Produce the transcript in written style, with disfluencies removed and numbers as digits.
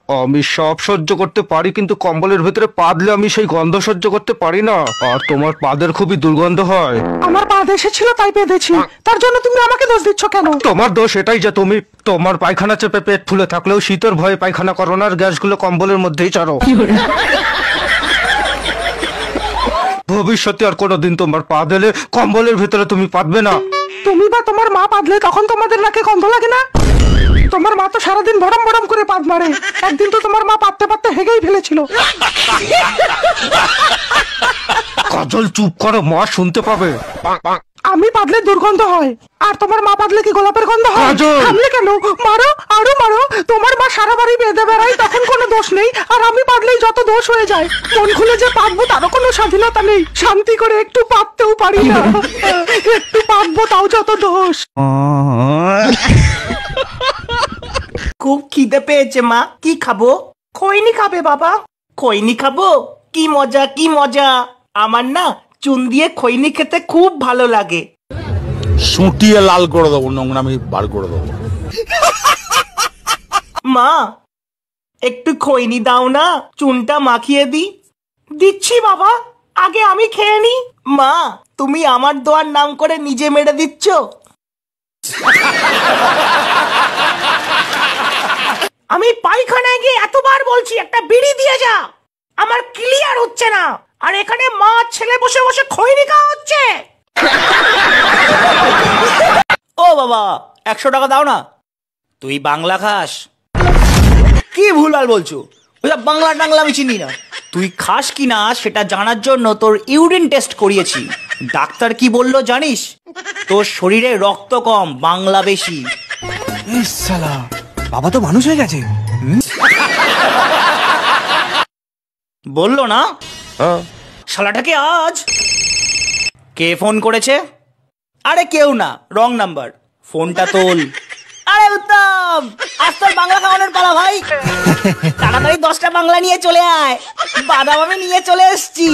আমি সব সহ্য করতে পারি, কিন্তু কম্বলের ভিতরে পা দিলে আমি সেই গন্ধ সহ্য করতে পারি না। আর তোমার পাদের খুবই দুর্গন্ধ হয়। আমার পা এসেছিল তাই বেঁধেছি, তার জন্য তুমি আমাকে দোষ দিচ্ছ কেন? তোমার দোষ এটাই যে তুমি তোমার পায়খানা চেপে পেট ফুলে থাকলেও শীতের ভয়ে পায়খানা করো না, আর গ্যাসগুলো কম্বলের মধ্যেই ছাড়ো। ভবিষ্যতে আর কোনোদিন তোমার পা দিলে কম্বলের ভিতরে তুমি পাতবে না। তুমি বা তোমার মা পাদলে তখন তোমাদের নাকে গন্ধ লাগে না? তোমার মা তো সারাদিন ভরম ভরম করে পাদ মারে, একদিন তো তোমার মা পাততে পাততে হেগেই ফেলেছিল। কাজল চুপ করো, মা শুনতে পাবে। আমি পাদলে দুর্গন্ধ হয়, আর তোমার মা পাদলে কি গোলাপের গন্ধ হয়? থামলে কেন? মারো, আরো মারো। তোমার মা সারা বাড়ি বেঁধে বেড়ায়, তখন কোনো দোষ নেই, আর আমি পাদলেই যত দোষ হয়ে যায়। মন খুলে যে পাতবো তারও কোনো স্বাধীনতা নেই, শান্তি করে একটু পাততেও পারি না। একটু পাতবো তাও যত দোষ। খুব খিদে পেয়েছে মা, কি খাবো? খৈনি খাবে বাবা? খৈনি খাবো? কি মজা কি মজা! আমার না চুন দিয়ে খৈনি খেতে খুব ভালো লাগে। সুটিয়ে লাল করে দেবো, নোংরামি বার করে দেবো। মা একটু খৈনি দাও না, চুনটা মাখিয়ে দি। দিচ্ছি বাবা, আগে আমি খেয়ে নি। মা তুমি আমার দোয়ার নাম করে নিজে মেরে দিচ্ছ। আমি পায়খানায় গিয়ে এতবার বলছি একটা বিড়ি দিয়ে যা, আমার ক্লিয়ার হচ্ছে না, আর এখানে মা ছেলে বসে বসে খৈনি খাওয়া হচ্ছে। ও বাবা 100 টাকা দাও না। তুই বাংলা খাস? কি ভুলভাল বলছো, ওইসব বাংলা টাংলা আমি চিনি না। তুই খাস কি না সেটা জানার জন্য তোর ইউরিন টেস্ট করিয়েছি। ডাক্তার কি বললো জানিস? তোর শরীরে রক্ত কম, বাংলা বেশি। শালা বাবা তো মানুষ হয়ে গেছে। বললো না? শালাটাকে আজ কে ফোন করেছে? আরে কেউ না, রং নাম্বার। ফোনটা তোল। আরে উত্তম, আজ তোর বাংলা খাওয়ানোর পালা ভাই। তাড়াতাড়ি 10টা বাংলা নিয়ে চলে আয়, বাদাম আমি নিয়ে চলে এসছি।